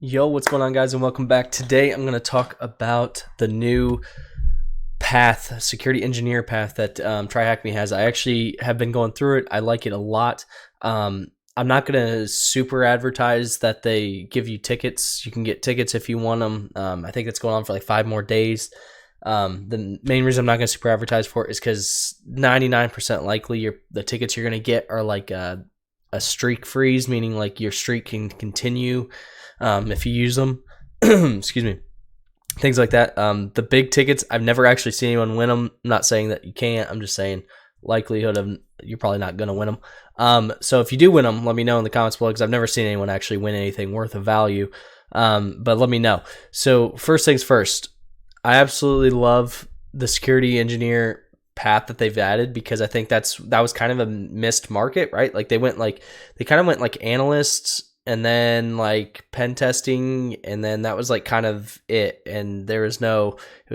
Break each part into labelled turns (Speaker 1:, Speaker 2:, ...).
Speaker 1: Yo, what's going on, guys, and welcome back. Today, I'm going to talk about the new path, security engineer path that TryHackMe has. I actually have been going through it. I like it a lot. I'm not going to super advertise that they give you tickets. You can get tickets if you want them. I think it's going on for like 5 more days. The main reason I'm not going to super advertise for it is because 99% likely the tickets you're going to get are like a streak freeze, meaning like your streak can continue if you use them. Excuse me. Things like that. The big tickets, I've never actually seen anyone win them. I'm not saying that you can't. I'm just saying likelihood of you're probably not going to win them. So if you do win them, let me know in the comments below because I've never seen anyone actually win anything worth of value. But let me know. So first things first, I absolutely love the security engineer path that they've added because I think that was kind of a missed market, right? Like they kind of went like analysts and then like pen testing, and then that was like kind of it. And it was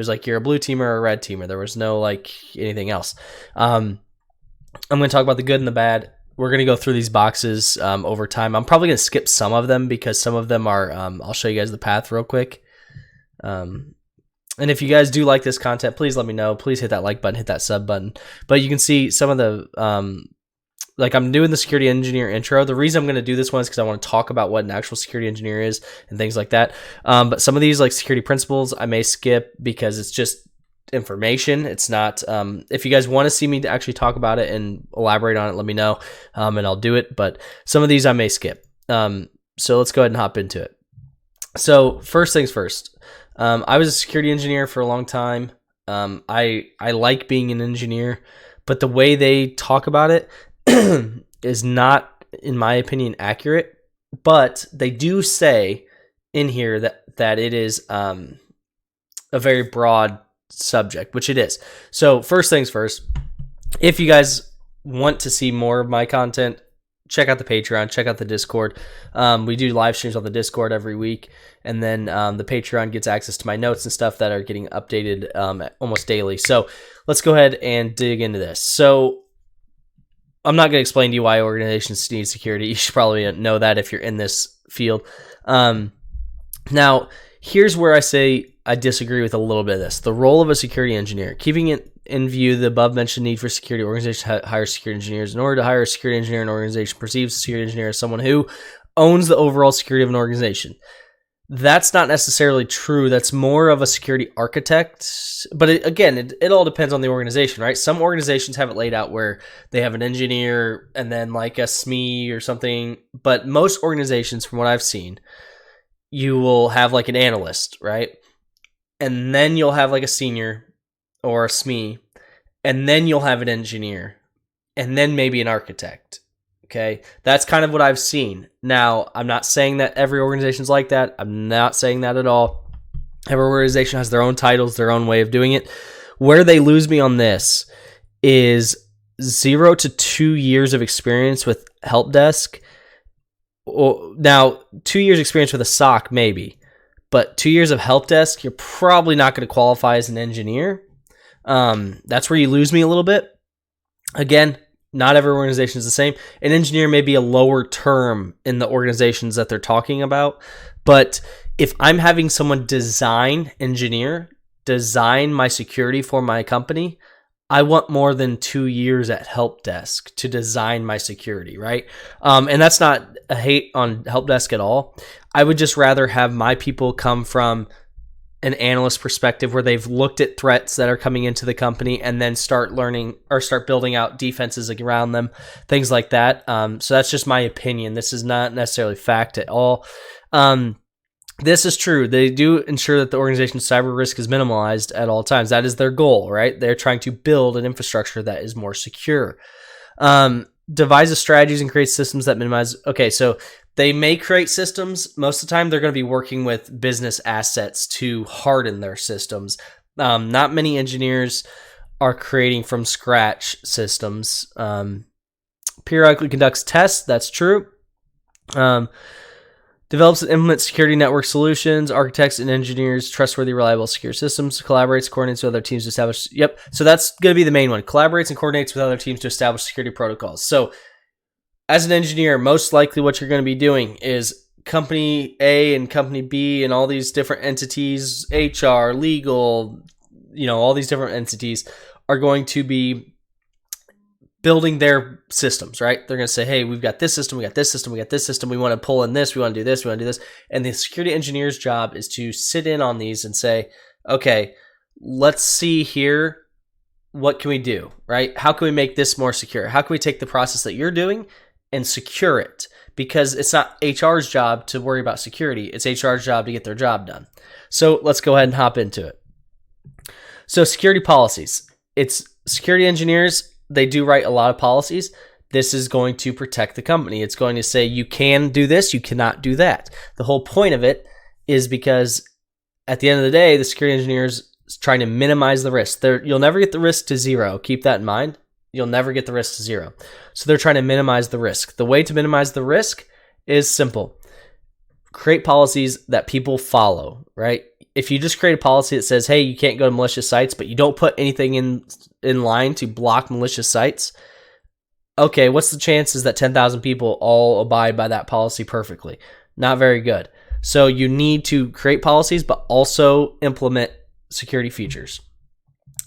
Speaker 1: like you're a blue teamer or a red teamer. There was no like anything else. I'm going to talk about the good and the bad. We're going to go through these boxes over time. I'm probably going to skip some of them because some of them are, I'll show you guys the path real quick. And if you guys do like this content, please let me know. Please hit that like button, hit that sub button. But you can see some of the, like I'm doing the security engineer intro. The reason I'm going to do this one is because I want to talk about what an actual security engineer is and things like that. But some of these like security principles I may skip because it's just information. It's not, if you guys want to see me to actually talk about it and elaborate on it, let me know and I'll do it. But some of these I may skip. So let's go ahead and hop into it. So first things first, I was a security engineer for a long time. I like being an engineer, but the way they talk about it is not, in my opinion, accurate. But they do say in here that it is a very broad subject, which it is. So first things first, if you guys want to see more of my content, check out the Patreon, check out the Discord. We do live streams on the Discord every week, and then the Patreon gets access to my notes and stuff that are getting updated almost daily. So let's go ahead and dig into this. So I'm not going to explain to you why organizations need security. You should probably know that if you're in this field. Now, here's where I say I disagree with a little bit of this. The role of a security engineer, keeping it in view the above-mentioned need for security, organizations hire security engineers. In order to hire a security engineer, an organization perceives a security engineer as someone who owns the overall security of an organization. That's not necessarily true. That's more of a security architect. But it all depends on the organization, right? Some organizations have it laid out where they have an engineer and then like a SME or something. But most organizations, from what I've seen, you will have like an analyst, right? And then you'll have like a senior or a SME, and then you'll have an engineer, and then maybe an architect. Okay, that's kind of what I've seen. Now, I'm not saying that every organization's like that. I'm not saying that at all. Every organization has their own titles, their own way of doing it. Where they lose me on this is 0 to 2 years of experience with help desk. Now, 2 years experience with a SOC, maybe. But 2 years of help desk, you're probably not going to qualify as an engineer. That's where you lose me a little bit. Again, not every organization is the same. An engineer may be a lower term in the organizations that they're talking about. But if I'm having someone design my security for my company, I want more than 2 years at help desk to design my security, right? And that's not a hate on help desk at all. I would just rather have my people come from an analyst perspective where they've looked at threats that are coming into the company and then start learning or start building out defenses around them, things like that. So that's just my opinion. This is not necessarily fact at all. This is true. They do ensure that the organization's cyber risk is minimalized at all times. That is their goal, right? They're trying to build an infrastructure that is more secure. Devises strategies and create systems that minimize. Okay, so they may create systems. Most of the time, they're going to be working with business assets to harden their systems. Not many engineers are creating from scratch systems. Periodically conducts tests. That's true. Develops and implements security network solutions, architects and engineers, trustworthy, reliable, secure systems, collaborates, coordinates with other teams to establish. Yep. So that's going to be the main one. Collaborates and coordinates with other teams to establish security protocols. So as an engineer, most likely what you're going to be doing is company A and company B and all these different entities, HR, legal, all these different entities are going to be building their systems, right? They're going to say, hey, we've got this system, we got this system, we got this system, we want to pull in this, we want to do this, we want to do this. And the security engineer's job is to sit in on these and say, okay, let's see here, what can we do, right? How can we make this more secure? How can we take the process that you're doing and secure it? Because it's not HR's job to worry about security. It's HR's job to get their job done. So let's go ahead and hop into it. So security policies. It's security engineers. They do write a lot of policies. This is going to protect the company. It's going to say you can do this, you cannot do that. The whole point of it is because at the end of the day, the security engineers is trying to minimize the risk. You'll never get the risk to zero. Keep that in mind. You'll never get the risk to zero. So they're trying to minimize the risk. The way to minimize the risk is simple. Create policies that people follow, right? If you just create a policy that says, hey, you can't go to malicious sites, but you don't put anything in line to block malicious sites, okay, what's the chances that 10,000 people all abide by that policy perfectly? Not very good. So you need to create policies, but also implement security features.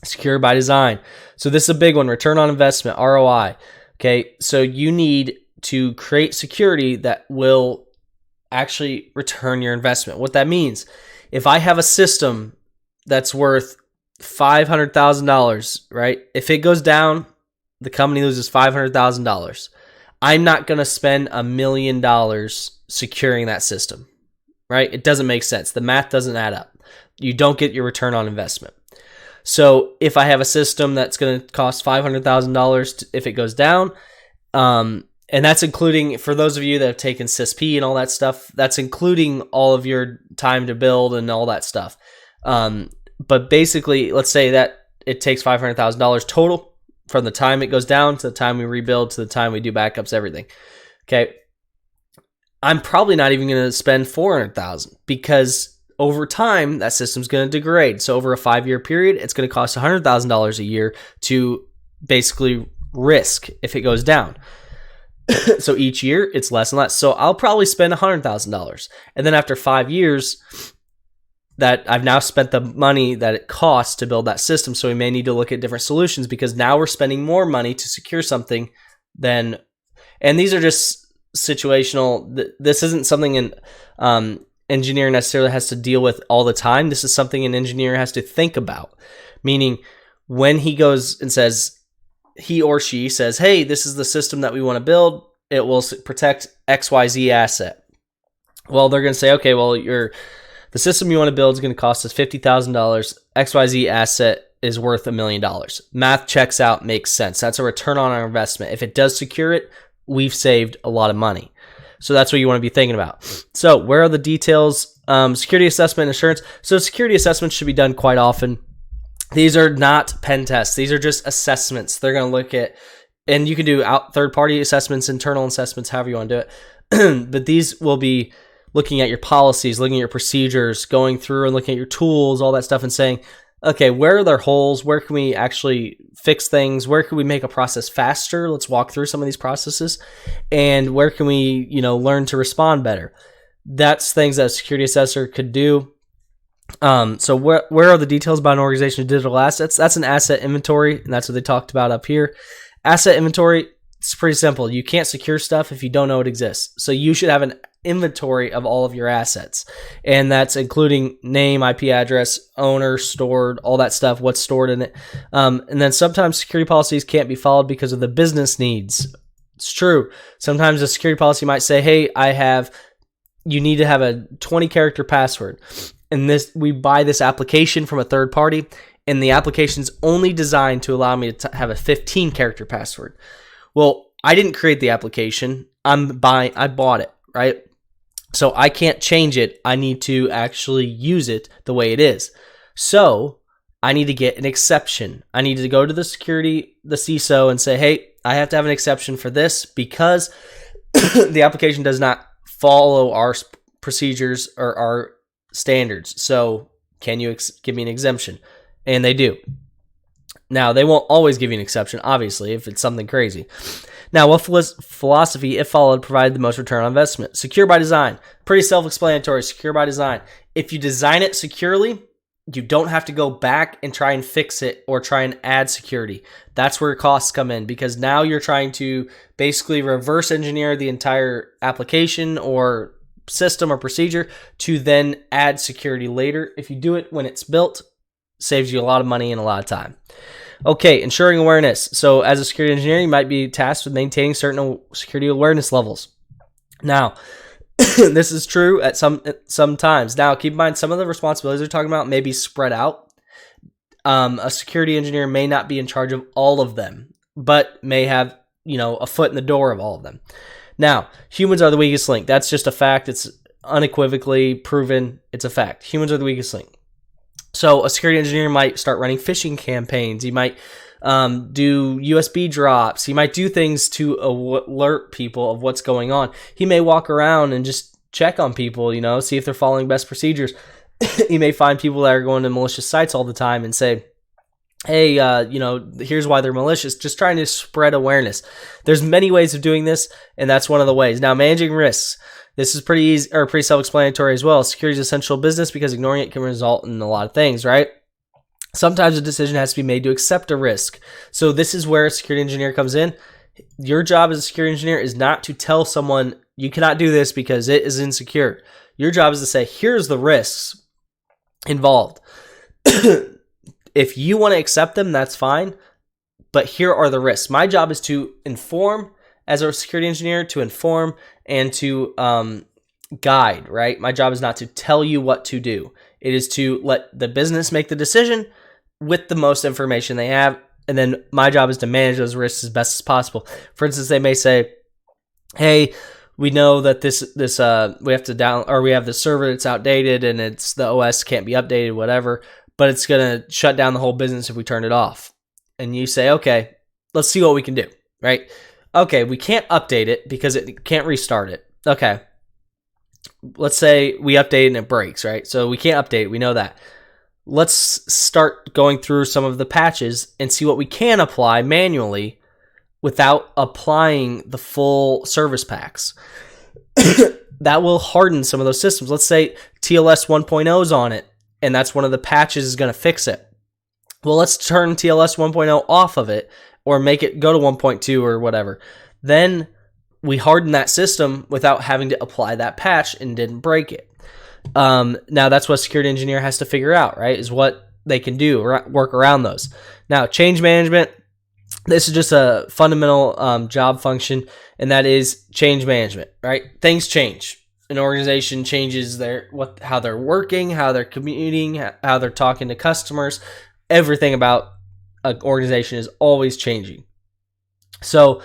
Speaker 1: Secure by design. So this is a big one, return on investment, ROI. Okay, so you need to create security that will actually return your investment. What that means, if I have a system that's worth $500,000, right? If it goes down, the company loses $500,000. I'm not going to spend $1 million securing that system, right? It doesn't make sense. The math doesn't add up. You don't get your return on investment. So if I have a system that's going to cost $500,000 if it goes down, and that's including, for those of you that have taken CISP and all that stuff, that's including all of your time to build and all that stuff. But basically, let's say that it takes $500,000 total from the time it goes down to the time we rebuild to the time we do backups, everything. Okay. I'm probably not even going to spend $400,000 because over time, that system's going to degrade. So over a 5-year period, it's going to cost $100,000 a year to basically risk if it goes down. So each year, it's less and less. So I'll probably spend $100,000. And then after 5 years, that I've now spent the money that it costs to build that system. So we may need to look at different solutions because now we're spending more money to secure something than, and these are just situational. This isn't something an engineer necessarily has to deal with all the time. This is something an engineer has to think about, meaning when he goes and says, he or she says, hey, this is the system that we want to build. It will protect XYZ asset. Well, they're going to say, okay, well, the system you want to build is going to cost us $50,000. XYZ asset is worth $1 million. Math checks out, makes sense. That's a return on our investment. If it does secure it, we've saved a lot of money. So that's what you want to be thinking about. So where are the details? Security assessment, assurance. So security assessments should be done quite often. These are not pen tests. These are just assessments. They're going to look at, and you can do third-party assessments, internal assessments, however you want to do it. But these will be looking at your policies, looking at your procedures, going through and looking at your tools, all that stuff, and saying, okay, where are there holes? Where can we actually fix things? Where can we make a process faster? Let's walk through some of these processes. And where can we, learn to respond better? That's things that a security assessor could do. So where are the details about an organization's digital assets? That's an asset inventory, and that's what they talked about up here. Asset inventory, it's pretty simple. You can't secure stuff if you don't know it exists. So you should have an inventory of all of your assets, and that's including name, IP address, owner, stored, all that stuff, what's stored in it. And then sometimes security policies can't be followed because of the business needs. It's true. Sometimes a security policy might say, hey, you need to have a 20-character password. And we buy this application from a third party, and the application's only designed to allow me to have a 15-character password. Well, I didn't create the application. I bought it, right? So I can't change it. I need to actually use it the way it is. So I need to get an exception. I need to go to the CISO and say, hey, I have to have an exception for this because the application does not follow our procedures or our standards. So can you give me an exemption? And they do. Now, they won't always give you an exception, obviously, if it's something crazy. Now, what philosophy, if followed, provided the most return on investment? Secure by design. Pretty self-explanatory. Secure by design. If you design it securely, you don't have to go back and try and fix it or try and add security. That's where costs come in, because now you're trying to basically reverse engineer the entire application or system or procedure to then add security later. If you do it when it's built, saves you a lot of money and a lot of time. Okay, ensuring awareness. So as a security engineer, you might be tasked with maintaining certain security awareness levels. Now, this is true at some times. Now, keep in mind, some of the responsibilities we're talking about may be spread out. A security engineer may not be in charge of all of them, but may have, a foot in the door of all of them. Now, humans are the weakest link. That's just a fact. It's unequivocally proven. It's a fact. Humans are the weakest link. So a security engineer might start running phishing campaigns. He might do USB drops. He might do things to alert people of what's going on. He may walk around and just check on people, see if they're following best procedures. He may find people that are going to malicious sites all the time and say, hey, here's why they're malicious. Just trying to spread awareness. There's many ways of doing this, and that's one of the ways. Now, managing risks. This is pretty easy, or pretty self-explanatory as well. Security is essential business because ignoring it can result in a lot of things, right? Sometimes a decision has to be made to accept a risk. So this is where a security engineer comes in. Your job as a security engineer is not to tell someone you cannot do this because it is insecure. Your job is to say, here's the risks involved. If you want to accept them, that's fine. But here are the risks. My job is to inform, as a security engineer, to inform and to guide, right? My job is not to tell you what to do. It is to let the business make the decision with the most information they have. And then my job is to manage those risks as best as possible. For instance, they may say, hey, we know that we have to we have the server that's outdated and the OS can't be updated, whatever, but it's going to shut down the whole business if we turn it off. And you say, okay, let's see what we can do, right? Okay, we can't update it because it can't restart it. Okay. Let's say we update it and it breaks, right? So we can't update it. We know that. Let's start going through some of the patches and see what we can apply manually without applying the full service packs. That will harden some of those systems. Let's say TLS 1.0 is on it, and that's one of the patches is going to fix it. Well, let's turn TLS 1.0 off of it or make it go to 1.2 or whatever. Then we harden that system without having to apply that patch and didn't break it. Now, that's what a security engineer has to figure out, right, is what they can do, work around those. Now, change management, this is just a fundamental job function, and that is change management, right? Things change. An organization changes how they're working, how they're commuting, how they're talking to customers. Everything about an organization is always changing. So,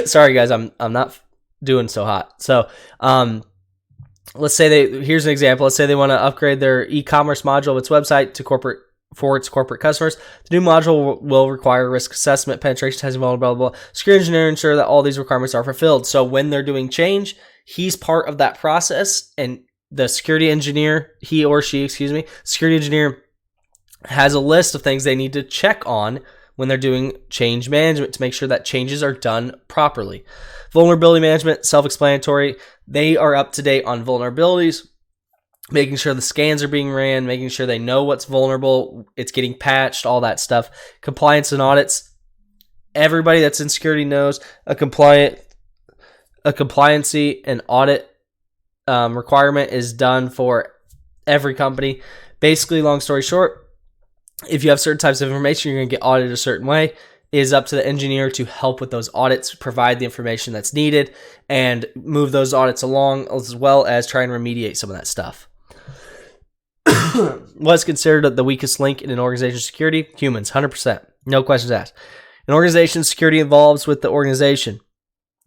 Speaker 1: sorry guys, I'm not doing so hot. So, let's say here's an example. Let's say they want to upgrade their e-commerce module of its website for its corporate customers. The new module will require risk assessment, penetration testing, blah, blah, blah. Security engineer ensure that all these requirements are fulfilled. So when they're doing change, he's part of that process, and the security engineer, security engineer has a list of things they need to check on when they're doing change management to make sure that changes are done properly. Vulnerability management, self-explanatory. They are up to date on vulnerabilities, making sure the scans are being ran, making sure they know what's vulnerable, it's getting patched, all that stuff. Compliance and audits. Everybody that's in security knows a compliancy and audit requirement is done for every company. Basically, long story short, if you have certain types of information, you're going to get audited a certain way. It is up to the engineer to help with those audits, provide the information that's needed, and move those audits along, as well as try and remediate some of that stuff. What's considered the weakest link in an organization's security? Humans, 100%. No questions asked. An organization's security involves with the organization.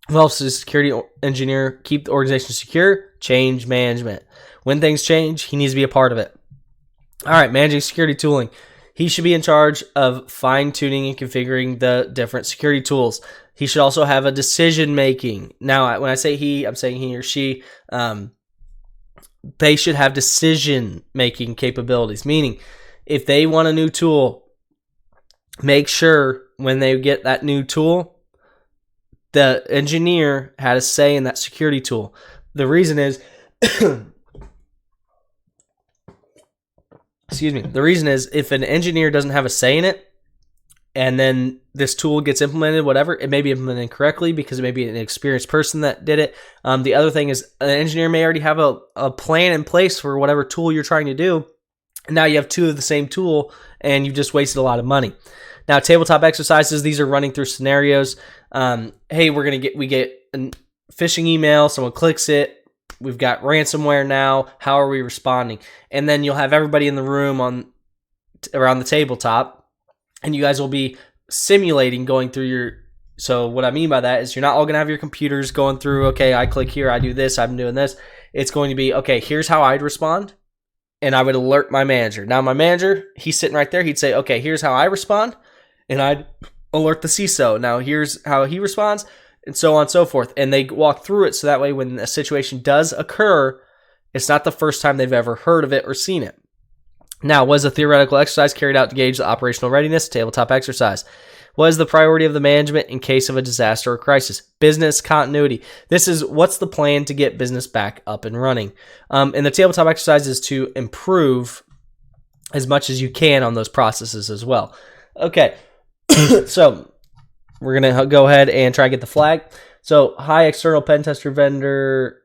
Speaker 1: What helps the security engineer keep the organization secure? Change management. When things change, he needs to be a part of it. All right, managing security tooling. He should be in charge of fine-tuning and configuring the different security tools. He should also have a decision-making. Now, when I say he, I'm saying he or she. They should have decision-making capabilities, meaning if they want a new tool, make sure when they get that new tool, the engineer had a say in that security tool. The reason is, excuse me, the reason is if an engineer doesn't have a say in it, and then this tool gets implemented, whatever, it may be implemented incorrectly because it may be an experienced person that did it. The other thing is an engineer may already have a plan in place for whatever tool you're trying to do. And now you have two of the same tool and you've just wasted a lot of money. Now, tabletop exercises, these are running through scenarios. Hey, we get a phishing email, someone clicks it, we've got ransomware now, how are we responding? And then you'll have everybody in the room around the tabletop, and you guys will be simulating going through so what I mean by that is you're not all going to have your computers going through, okay, I click here, I do this, I'm doing this. It's going to be, okay, here's how I'd respond, and I would alert my manager. Now, my manager, he's sitting right there. He'd say, okay, here's how I respond, and I'd alert the CISO. Now, here's how he responds, and so on and so forth. And they walk through it so that way when a situation does occur, it's not the first time they've ever heard of it or seen it. Now, was a theoretical exercise carried out to gauge the operational readiness? Tabletop exercise. What is the priority of the management in case of a disaster or crisis? Business continuity. This is what's the plan to get business back up and running. And the tabletop exercise is to improve as much as you can on those processes as well. Okay, so we're going to go ahead and try to get the flag. So, high external pen tester vendor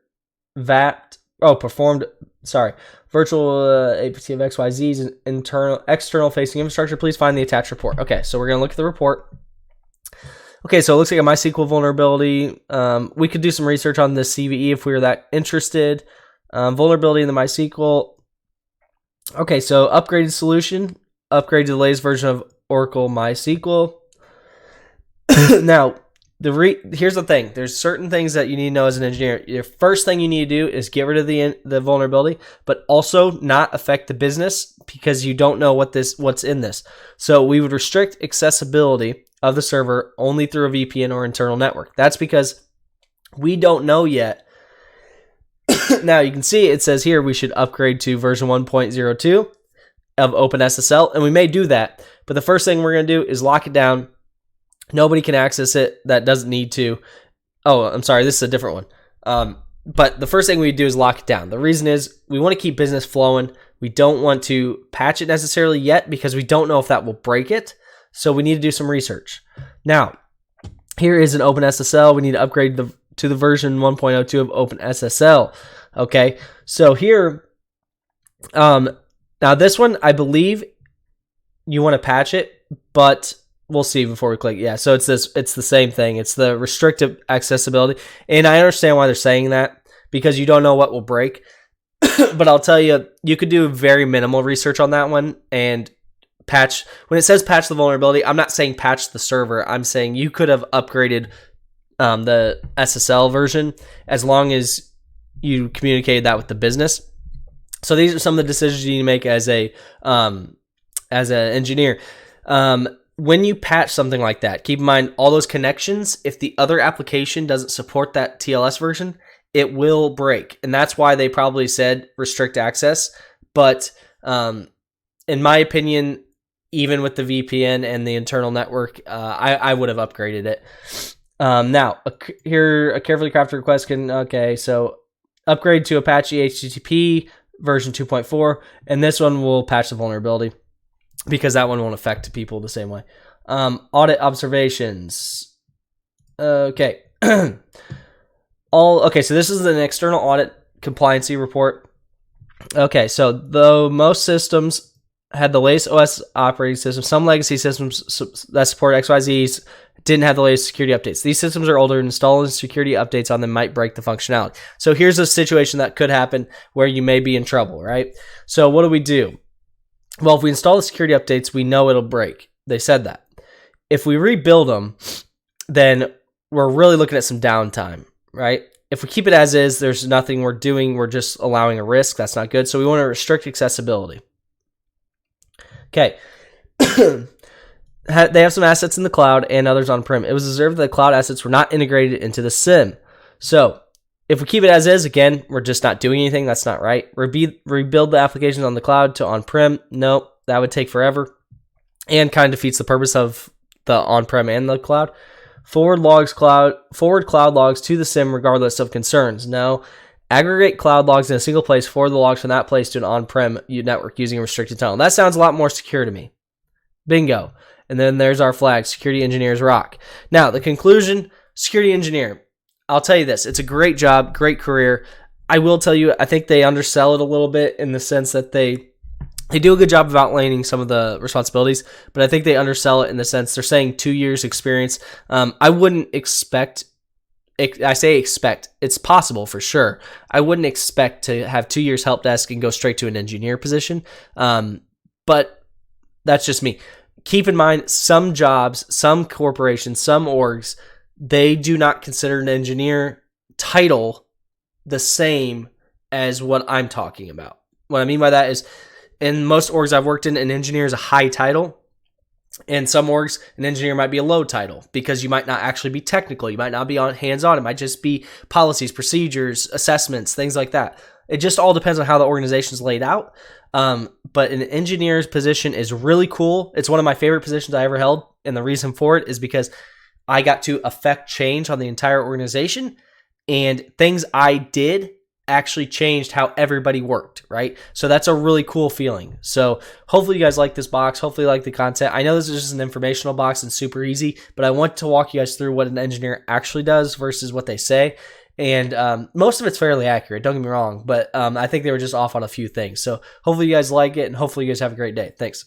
Speaker 1: performed virtual APT of XYZ's external facing infrastructure. Please find the attached report. Okay, so we're going to look at the report. Okay, so it looks like a MySQL vulnerability. We could do some research on the CVE if we were that interested. Vulnerability in the MySQL. Okay, so upgraded solution. Upgrade to the latest version of Oracle MySQL. Now, here's the thing. There's certain things that you need to know as an engineer. Your first thing you need to do is get rid of the vulnerability, but also not affect the business because you don't know what's in this. So we would restrict accessibility of the server only through a VPN or internal network. That's because we don't know yet. Now you can see it says here we should upgrade to version 1.02 of OpenSSL, and we may do that. But the first thing we're going to do is lock it down. Nobody can access it that doesn't need to. Oh, I'm sorry, this is a different one. But the first thing we do is lock it down. The reason is we want to keep business flowing. We don't want to patch it necessarily yet because we don't know if that will break it. So we need to do some research. Now, here is an OpenSSL. We need to upgrade to the version 1.02 of OpenSSL. Okay, so here, now this one, I believe you want to patch it, but we'll see before we click. Yeah, so it's the same thing. It's the restrictive accessibility. And I understand why they're saying that because you don't know what will break. But I'll tell you, you could do very minimal research on that one and patch. When it says patch the vulnerability, I'm not saying patch the server. I'm saying you could have upgraded the SSL version as long as you communicated that with the business. So these are some of the decisions you need to make as an engineer. When you patch something like that, keep in mind all those connections. If the other application doesn't support that TLS version, it will break. And that's why they probably said restrict access. But in my opinion, even with the VPN and the internal network, I would have upgraded it. Now, here a carefully crafted request so upgrade to Apache HTTP version 2.4, and this one will patch the vulnerability, because that one won't affect people the same way. Audit observations. Okay. So this is an external audit compliancy report. Okay, so though most systems had the latest OS operating system, some legacy systems that support XYZs didn't have the latest security updates. These systems are older, and installing security updates on them might break the functionality. So here's a situation that could happen where you may be in trouble, right? So what do? Well, if we install the security updates, we know it'll break. They said that. If we rebuild them, then we're really looking at some downtime, right? If we keep it as is, there's nothing we're doing. We're just allowing a risk. That's not good. So we want to restrict accessibility. Okay. They have some assets in the cloud and others on-prem. It was observed that the cloud assets were not integrated into the SIEM. So if we keep it as is, again, we're just not doing anything. That's not right. Rebuild the applications on the cloud to on-prem. Nope, that would take forever and kind of defeats the purpose of the on-prem and the cloud. forward cloud logs to the SIEM regardless of concerns. No. Aggregate cloud logs in a single place, forward the logs from that place to an on-prem network using a restricted tunnel. That sounds a lot more secure to me. Bingo. And then there's our flag, security engineers rock. Now, the conclusion, security engineer. I'll tell you this, it's a great job, great career. I will tell you, I think they undersell it a little bit in the sense that they do a good job of outlining some of the responsibilities, but I think they undersell it in the sense they're saying 2 years experience. I wouldn't expect, I say expect, it's possible for sure. I wouldn't expect to have 2 years help desk and go straight to an engineer position. But that's just me. Keep in mind, some jobs, some corporations, some orgs, they do not consider an engineer title the same as what I'm talking about. What I mean by that is, in most orgs I've worked in, an engineer is a high title. In some orgs, an engineer might be a low title because you might not actually be technical. You might not be hands-on. It might just be policies, procedures, assessments, things like that. It just all depends on how the organization is laid out. But an engineer's position is really cool. It's one of my favorite positions I ever held. And the reason for it is because I got to affect change on the entire organization. And things I did actually changed how everybody worked, right? So that's a really cool feeling. So hopefully you guys like this box. Hopefully you like the content. I know this is just an informational box and super easy, but I want to walk you guys through what an engineer actually does versus what they say. And most of it's fairly accurate, don't get me wrong, but I think they were just off on a few things. So hopefully you guys like it, and hopefully you guys have a great day. Thanks.